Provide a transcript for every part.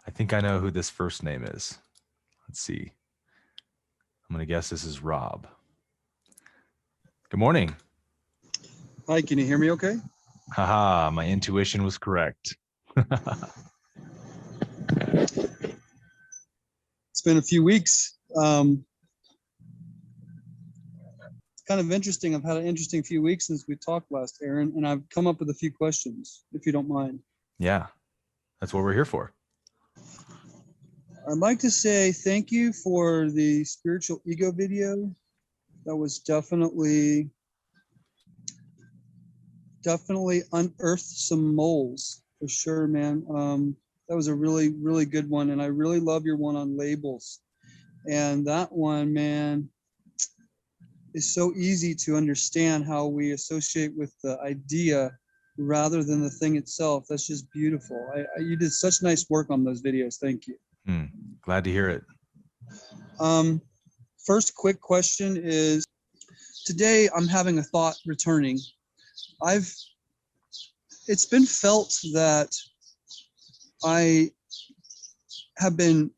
I think I know who this first name is. Let's see. I'm going to guess this is Rob. Good morning. Hi, can you hear me okay? Haha, my intuition was correct. It's been a few weeks. It's kind of interesting. I've had an interesting few weeks since we talked last, Aaron, and I've come up with a few questions, if you don't mind. Yeah, that's what we're here for. I'd like to say thank you for the spiritual ego video. That was definitely unearthed some moles for sure, man. That was a really, really good one. And I really love your one on labels. And that one, man, is so easy to understand how we associate with the idea rather than the thing itself. That's just beautiful. You did such nice work on those videos. Thank you. Glad to hear it. First quick question is, today I'm having a thought returning. It's been felt that I have been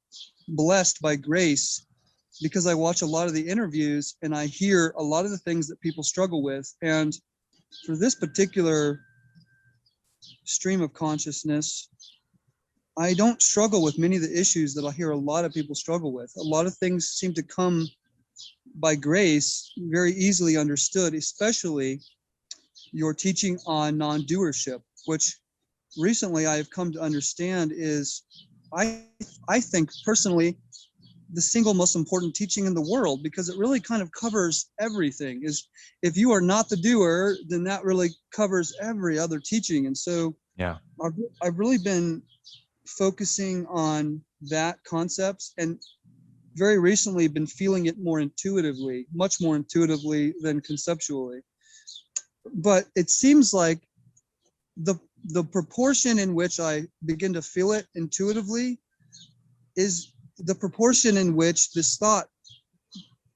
blessed by grace because I watch a lot of the interviews and I hear a lot of the things that people struggle with. And for this particular stream of consciousness, I don't struggle with many of the issues that I hear a lot of people struggle with. A lot of things seem to come by grace, very easily understood, especially your teaching on non-doership, which recently I have come to understand is, I think personally, the single most important teaching in the world, because it really kind of covers everything. Is if you are not the doer, then that really covers every other teaching. And so yeah, I've really been focusing on that concept, and very recently been feeling it more intuitively, much more intuitively than conceptually. But it seems like the proportion in which I begin to feel it intuitively is the proportion in which this thought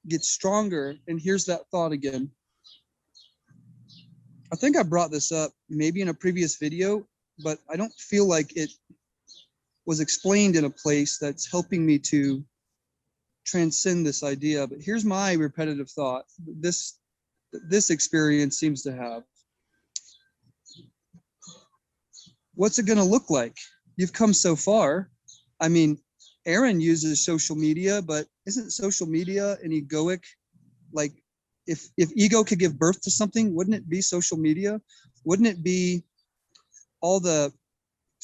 gets stronger. And here's that thought again. I think I brought this up maybe in a previous video, but I don't feel like it was explained in a place that's helping me to transcend this idea. But here's my repetitive thought. This experience seems to have. What's it going to look like? You've come so far. I mean, Aaron uses social media, but isn't social media an egoic, like if ego could give birth to something, wouldn't it be social media? Wouldn't it be all the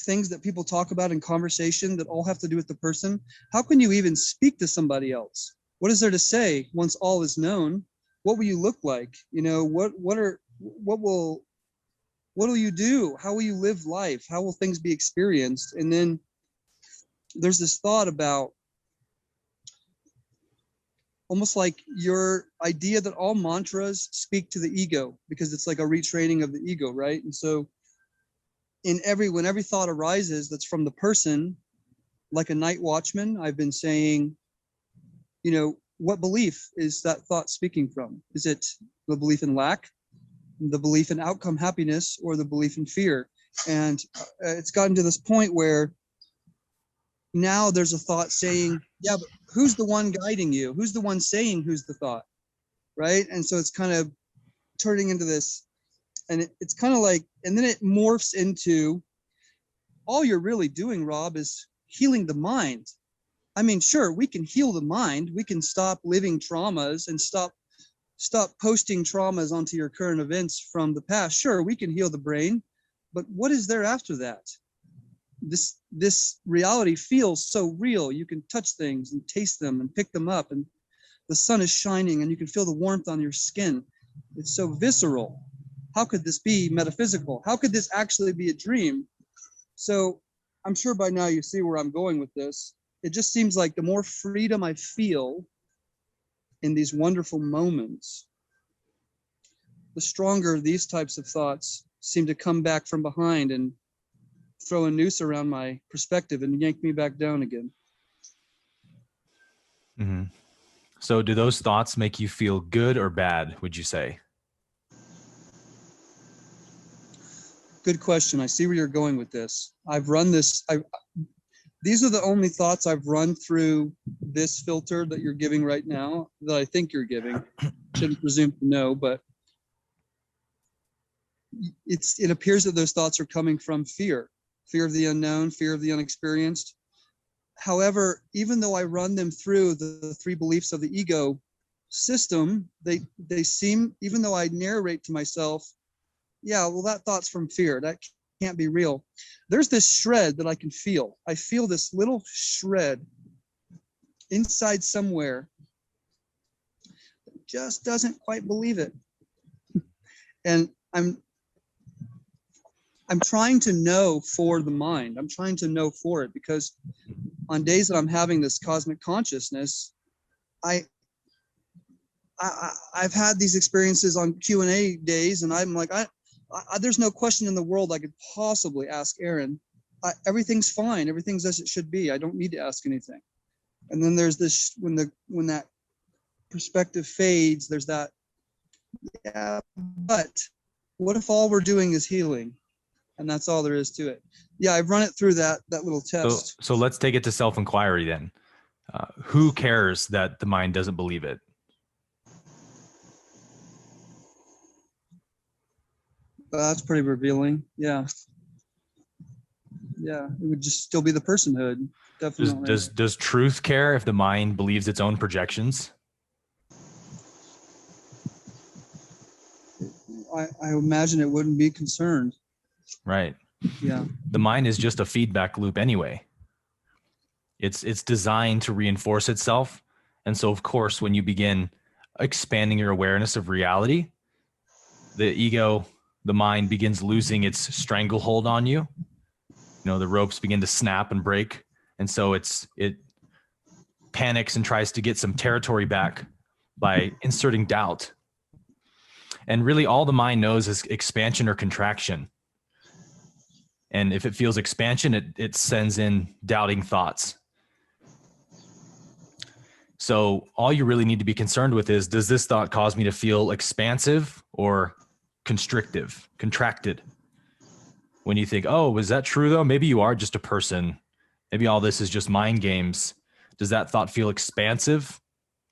things that people talk about in conversation that all have to do with the person? How can you even speak to somebody else? What is there to say once all is known? What will you look like? You know, what will you do? How will you live life? How will things be experienced? And then there's this thought about almost like your idea that all mantras speak to the ego, because it's like a retraining of the ego, right? And so when every thought arises that's from the person, like a night watchman, I've been saying, you know, what belief is that thought speaking from? Is it the belief in lack, the belief in outcome happiness, or the belief in fear? And it's gotten to this point where now there's a thought saying, yeah, but who's the one guiding you? Who's the one saying who's the thought, right? And so it's kind of turning into this, and it's kind of like, and then it morphs into, all you're really doing, Rob, is healing the mind. I mean, sure, we can heal the mind. We can stop living traumas and stop posting traumas onto your current events from the past. Sure, we can heal the brain, but what is there after that? This reality feels so real. You can touch things and taste them and pick them up, and the sun is shining and you can feel the warmth on your skin. It's so visceral. How could this be metaphysical? How could this actually be a dream? So I'm sure by now you see where I'm going with this. It just seems like the more freedom I feel in these wonderful moments, the stronger these types of thoughts seem to come back from behind and throw a noose around my perspective and yank me back down again. Mm-hmm. So do those thoughts make you feel good or bad, would you say? Good question. I see where you're going with this. I've run this. these are the only thoughts I've run through this filter that you're giving right now, that I think you're giving. Shouldn't presume to know, but it appears that those thoughts are coming from fear of the unknown, fear of the unexperienced. However, even though I run them through the three beliefs of the ego system, they seem, even though I narrate to myself, yeah, well, that thought's from fear, that can't be real. There's this shred that I can feel. I feel this little shred inside somewhere that just doesn't quite believe it. And I'm trying to know for the mind. I'm trying to know for it, because on days that I'm having this cosmic consciousness, I've had these experiences on Q&A days, and I'm like, there's no question in the world I could possibly ask Aaron. Everything's fine. Everything's as it should be. I don't need to ask anything. And then there's this, when that perspective fades, there's that, yeah, but what if all we're doing is healing? And that's all there is to it. Yeah, I've run it through that little test. So let's take it to self-inquiry then. Who cares that the mind doesn't believe it? That's pretty revealing. Yeah. Yeah, it would just still be the personhood. Definitely. Does truth care if the mind believes its own projections? I imagine it wouldn't be concerned. Right. Yeah. The mind is just a feedback loop anyway. It's designed to reinforce itself. And so, of course, when you begin expanding your awareness of reality, the ego, the mind begins losing its stranglehold on you. You know, the ropes begin to snap and break. And so it panics and tries to get some territory back by inserting doubt. And really all the mind knows is expansion or contraction. And if it feels expansion, it sends in doubting thoughts. So all you really need to be concerned with is, does this thought cause me to feel expansive or contracted? When you think, oh, is that true though? Maybe you are just a person. Maybe all this is just mind games. Does that thought feel expansive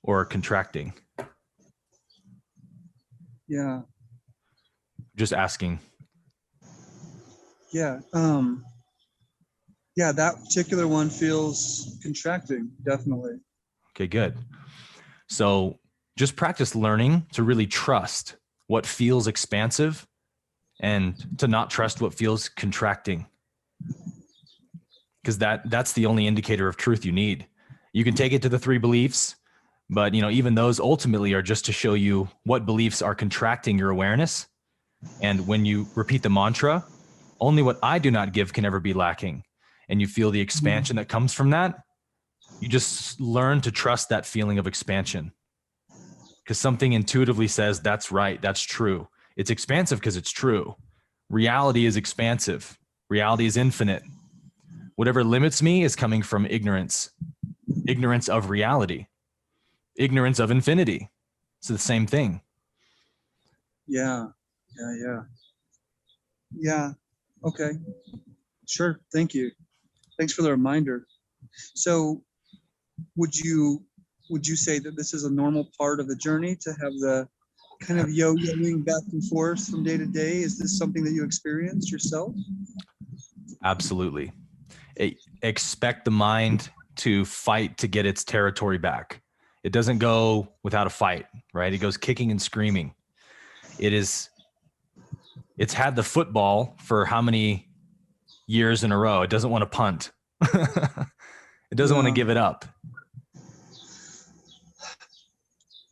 or contracting? Yeah. Just asking. Yeah. Yeah, that particular one feels contracting, definitely. Okay, good. So just practice learning to really trust what feels expansive and to not trust what feels contracting. Because that's the only indicator of truth you need. You can take it to the three beliefs, but even those ultimately are just to show you what beliefs are contracting your awareness. And when you repeat the mantra, only what I do not give can ever be lacking, and you feel the expansion that comes from that, you just learn to trust that feeling of expansion. Because something intuitively says, that's right, that's true. It's expansive because it's true. Reality is expansive. Reality is infinite. Whatever limits me is coming from ignorance of reality, ignorance of infinity. It's the same thing. Yeah. Okay. Sure. Thank you. Thanks for the reminder. So would you say that this is a normal part of the journey, to have the kind of yo-yoing back and forth from day to day? Is this something that you experience yourself? Absolutely. Expect the mind to fight to get its territory back. It doesn't go without a fight, right? It goes kicking and screaming. It's had the football for how many years in a row? It doesn't want to punt. It doesn't want to give it up.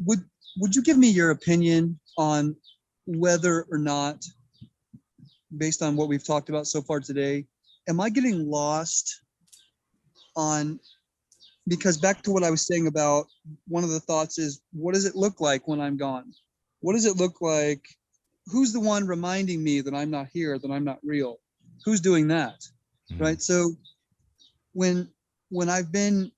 Would you give me your opinion on whether or not, based on what we've talked about so far today, am I getting lost on, because back to what I was saying about one of the thoughts is, what does it look like when I'm gone? What does it look like? Who's the one reminding me that I'm not here, that I'm not real? Who's doing that? Mm-hmm. Right? So when I've been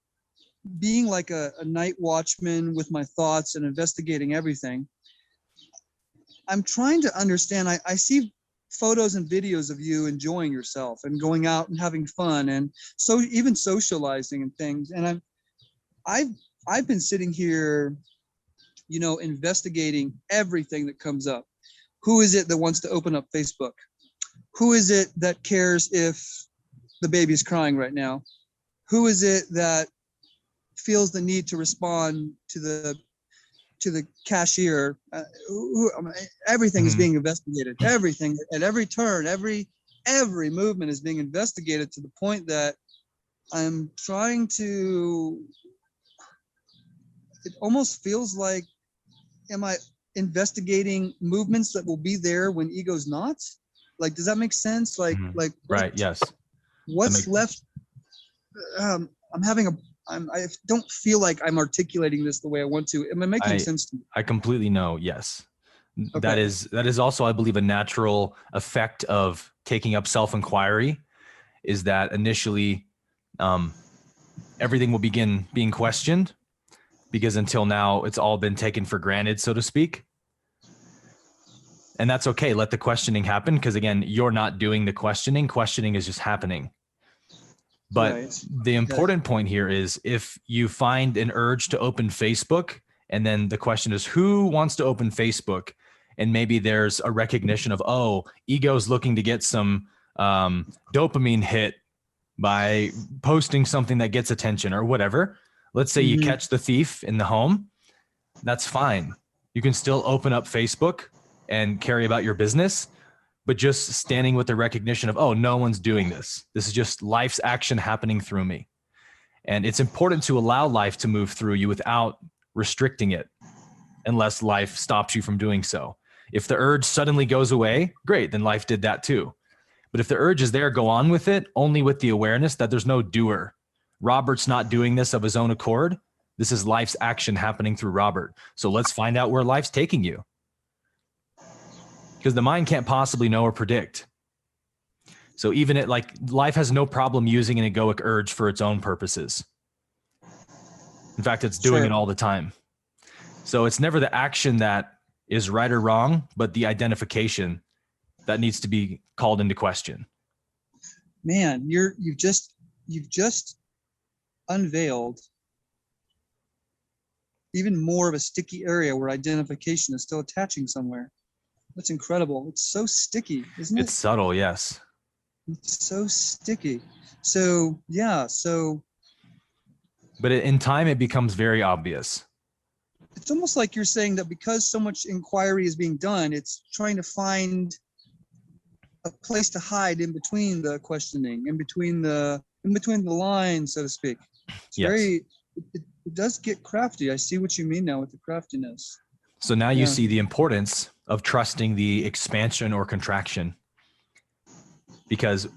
being like a night watchman with my thoughts and investigating everything, I'm trying to understand. I see photos and videos of you enjoying yourself and going out and having fun, and so even socializing and things. And I've been sitting here, investigating everything that comes up. Who is it that wants to open up Facebook? Who is it that cares if the baby's crying right now? Who is it that feels the need to respond to the cashier? Everything is being investigated. Everything at every turn, every movement is being investigated, to the point that I'm trying to. It almost feels like, am I investigating movements that will be there when ego's not? Like, does that make sense? Like, right? Yes. What's left? I don't feel like I'm articulating this the way I want to. Am I making sense to you? I completely know. Yes. Okay. That is also, I believe, a natural effect of taking up self-inquiry, is that initially everything will begin being questioned, because until now it's all been taken for granted, so to speak. And that's okay. Let the questioning happen, because again, you're not doing the questioning. Questioning is just happening. But Right. the important point here is, if you find an urge to open Facebook, and then the question is, who wants to open Facebook? And maybe there's a recognition of, oh, ego's looking to get some dopamine hit by posting something that gets attention or whatever. Let's say you catch the thief in the home. That's fine. You can still open up Facebook and carry about your business, but just standing with the recognition of, oh, no one's doing this. This is just life's action happening through me. And it's important to allow life to move through you without restricting it, unless life stops you from doing so. If the urge suddenly goes away, great, then life did that too. But if the urge is there, go on with it, only with the awareness that there's no doer. Robert's not doing this of his own accord. This is life's action happening through Robert. So let's find out where life's taking you, because the mind can't possibly know or predict. So even life has no problem using an egoic urge for its own purposes. In fact, it's doing it all the time. So it's never the action that is right or wrong, but the identification that needs to be called into question. Man, you've just unveiled even more of a sticky area where identification is still attaching somewhere. That's incredible. It's so sticky, isn't it? It's subtle, yes. It's so sticky. So, yeah. But in time, it becomes very obvious. It's almost like you're saying that because so much inquiry is being done, it's trying to find a place to hide in between the questioning, in between the lines, so to speak. It's it does get crafty. I see what you mean now with the craftiness. So now you see the importance of trusting the expansion or contraction, because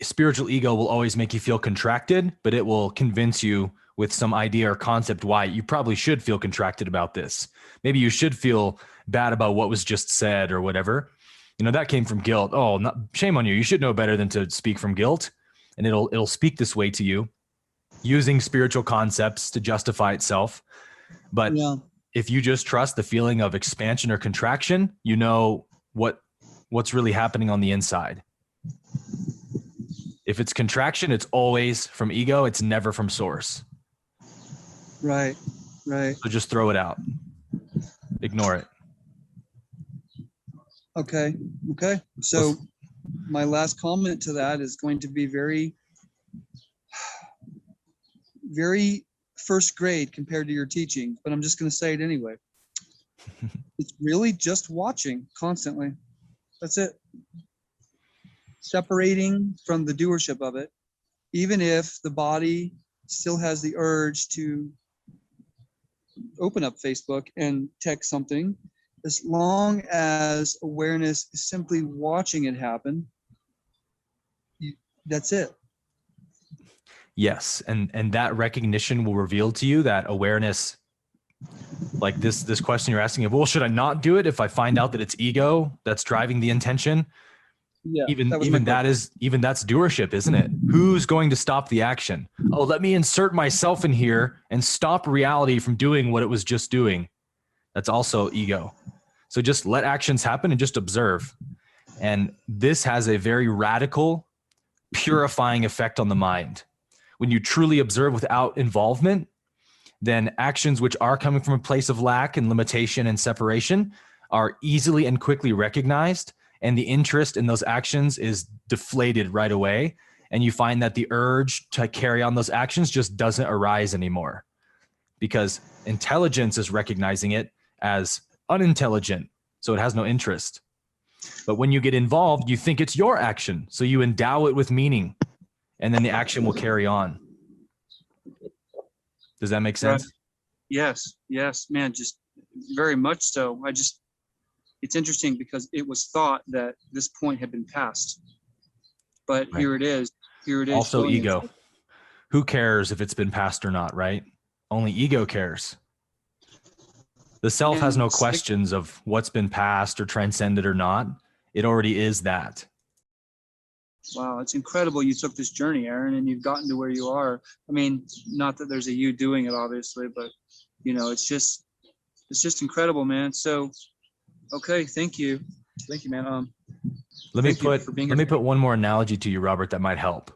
spiritual ego will always make you feel contracted, but it will convince you with some idea or concept why you probably should feel contracted about this. Maybe you should feel bad about what was just said or whatever. That came from guilt. Oh, shame on you. You should know better than to speak from guilt. And it'll speak this way to you, using spiritual concepts to justify itself. But if you just trust the feeling of expansion or contraction, you know what's really happening on the inside. If it's contraction, it's always from ego. It's never from source. Right. So just throw it out. Ignore it. Okay. So my last comment to that is going to be very, very first grade compared to your teaching, but I'm just going to say it anyway. It's really just watching constantly. That's it. Separating from the doership of it, even if the body still has the urge to open up Facebook and text something, as long as awareness is simply watching it happen, that's it. Yes, and that recognition will reveal to you that awareness, like this question you're asking of, well, should I not do it if I find out that it's ego that's driving the intention? Yeah, even that's doership, isn't it? Who's going to stop the action? Oh, let me insert myself in here and stop reality from doing what it was just doing. That's also ego. So just let actions happen and just observe. And this has a very radical, purifying effect on the mind. When you truly observe without involvement, then actions which are coming from a place of lack and limitation and separation are easily and quickly recognized, and the interest in those actions is deflated right away. And you find that the urge to carry on those actions just doesn't arise anymore, because intelligence is recognizing it as unintelligent, so it has no interest. But when you get involved, you think it's your action, so you endow it with meaning, and then the action will carry on. Does that make sense? Right. Yes, man, just very much so. It's interesting because it was thought that this point had been passed, but Right. here it is. Also ego. Who cares if it's been passed or not, right? Only ego cares. The self has no questions of what's been passed or transcended or not. It already is that. Wow, it's incredible you took this journey, Aaron, and you've gotten to where you are. I mean, not that there's a you doing it, obviously, but it's just incredible, man. So, okay, thank you, man. Let me put one more analogy to you, Robert, that might help.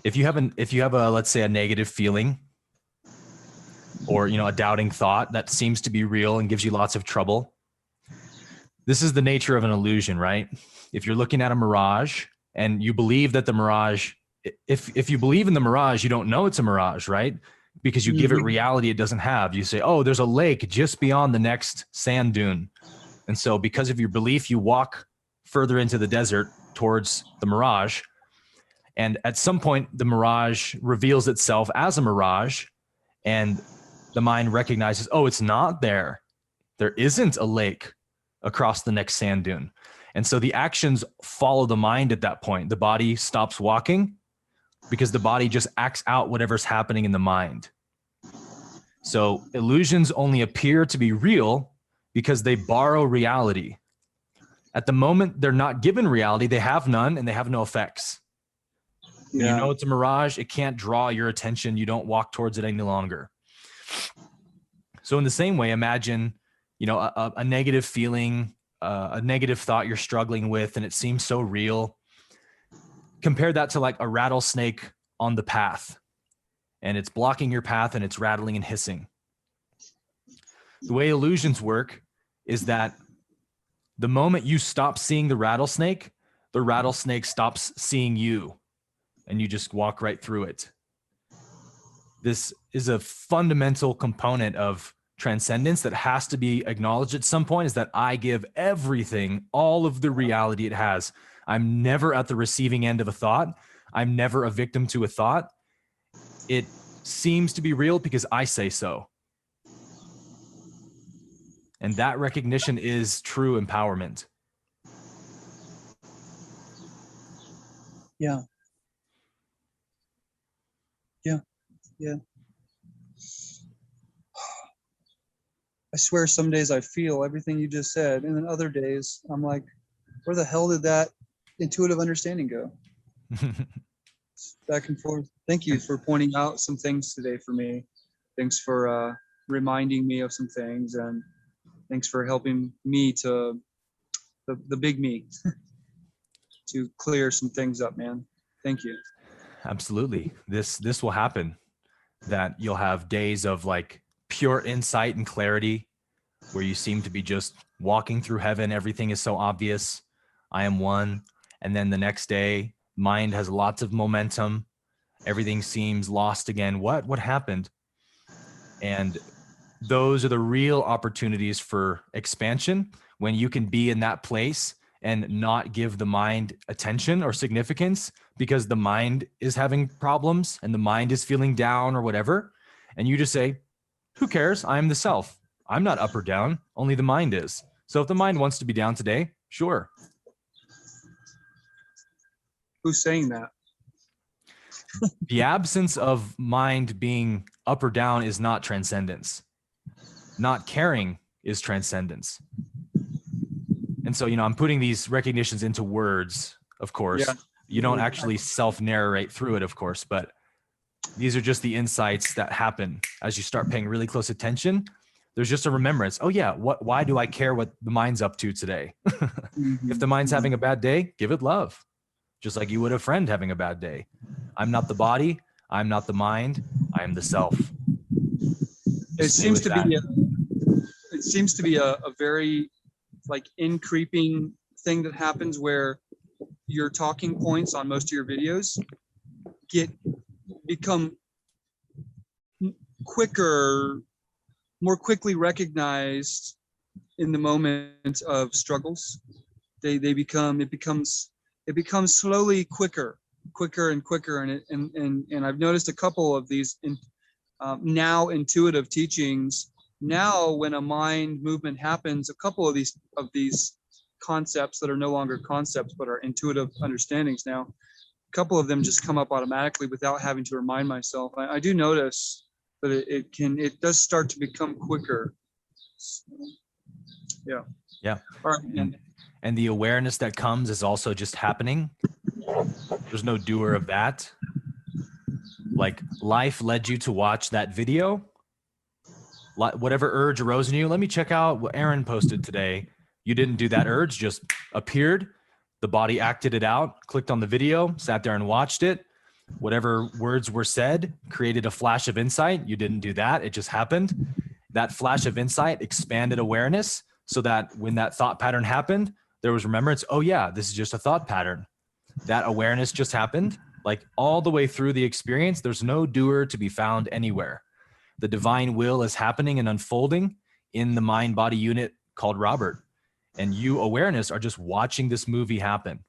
If you have a let's say a negative feeling, or a doubting thought that seems to be real and gives you lots of trouble, this is the nature of an illusion, right? If you're looking at a mirage and you believe that the mirage, if you believe in the mirage, you don't know it's a mirage, right? Because you give it reality it doesn't have. You say, oh, there's a lake just beyond the next sand dune. And so because of your belief, you walk further into the desert towards the mirage. And at some point, the mirage reveals itself as a mirage, and the mind recognizes, oh, it's not there. There isn't a lake across the next sand dune. And so the actions follow the mind at that point. The body stops walking because the body just acts out whatever's happening in the mind. So illusions only appear to be real because they borrow reality. At the moment, they're not given reality. They have none, and they have no effects. When you know it's a mirage, it can't draw your attention. You don't walk towards it any longer. So in the same way, imagine, a negative feeling, a negative thought you're struggling with, and it seems so real. Compare that to like a rattlesnake on the path, and it's blocking your path and it's rattling and hissing. The way illusions work is that the moment you stop seeing the rattlesnake stops seeing you, and you just walk right through it. This is a fundamental component of transcendence that has to be acknowledged at some point, is that I give everything all of the reality it has. I'm never at the receiving end of a thought. I'm never a victim to a thought. It seems to be real because I say so. And that recognition is true empowerment. Yeah. I swear some days I feel everything you just said, and then other days I'm like, where the hell did that intuitive understanding go? Back and forth. Thank you for pointing out some things today for me. Thanks for reminding me of some things, and thanks for helping me to the big me to clear some things up, man. Thank you. Absolutely. This will happen, that you'll have days of like pure insight and clarity where you seem to be just walking through heaven. Everything is so obvious. I am one. And then the next day, mind has lots of momentum. Everything seems lost again. What happened? And those are the real opportunities for expansion, when you can be in that place and not give the mind attention or significance because the mind is having problems and the mind is feeling down or whatever. And you just say, who cares? I'm the self. I'm not up or down. Only the mind is. So if the mind wants to be down today, sure. Who's saying that? The absence of mind being up or down is not transcendence. Not caring is transcendence. And so, I'm putting these recognitions into words, of course. Yeah. You don't actually self-narrate through it, of course, but these are just the insights that happen as you start paying really close attention. There's just a remembrance. Oh yeah, why do I care what the mind's up to today? If the mind's having a bad day, give it love. Just like you would a friend having a bad day. I'm not the body. I'm not the mind. I am the self. It seems to be a very like in-creeping thing that happens where your talking points on most of your videos become quicker, more quickly recognized in the moment of struggles. It becomes slowly quicker and quicker. And I've noticed a couple of these now intuitive teachings. Now, when a mind movement happens, a couple of these concepts that are no longer concepts but are intuitive understandings now, a couple of them just come up automatically without having to remind myself. I do notice that it does start to become quicker. Yeah. Yeah. All right. And the awareness that comes is also just happening. There's no doer of that. Like life led you to watch that video. Whatever urge arose in you, let me check out what Aaron posted today. You didn't do that. Urge just appeared. The body acted it out, clicked on the video, sat there and watched it. Whatever words were said created a flash of insight. You didn't do that. It just happened. That flash of insight expanded awareness so that when that thought pattern happened, there was remembrance. Oh yeah, this is just a thought pattern. That awareness just happened. Like all the way through the experience, there's no doer to be found anywhere. The divine will is happening and unfolding in the mind-body unit called Robert. And you, awareness, are just watching this movie happen.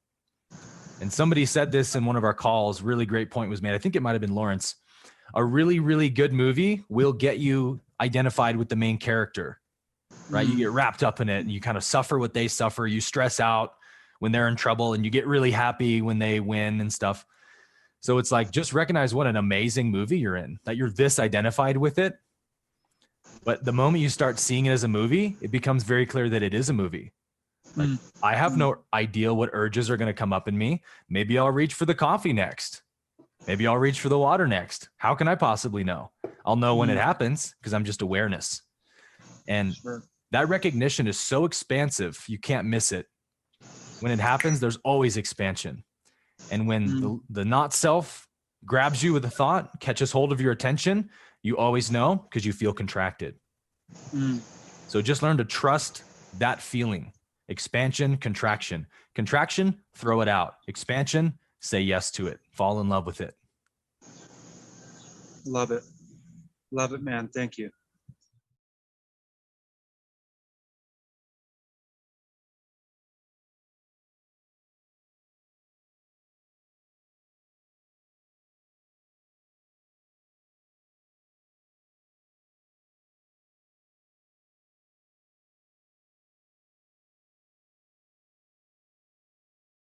And somebody said this in one of our calls, really great point was made. I think it might've been Lawrence. A really, really good movie will get you identified with the main character, right? You get wrapped up in it and you kind of suffer what they suffer. You stress out when they're in trouble and you get really happy when they win and stuff. So it's like, just recognize what an amazing movie you're in, that you're this identified with it. But the moment you start seeing it as a movie, it becomes very clear that it is a movie. Like, I have no idea what urges are going to come up in me. Maybe I'll reach for the coffee next. Maybe I'll reach for the water next. How can I possibly know? I'll know when it happens because I'm just awareness. And that recognition is so expansive, you can't miss it. When it happens, there's always expansion. And when the not self grabs you with a thought, catches hold of your attention, you always know because you feel contracted. So just learn to trust that feeling. Expansion, contraction. Contraction, throw it out. Expansion, say yes to it. Fall in love with it. Love it. Love it, man. Thank you.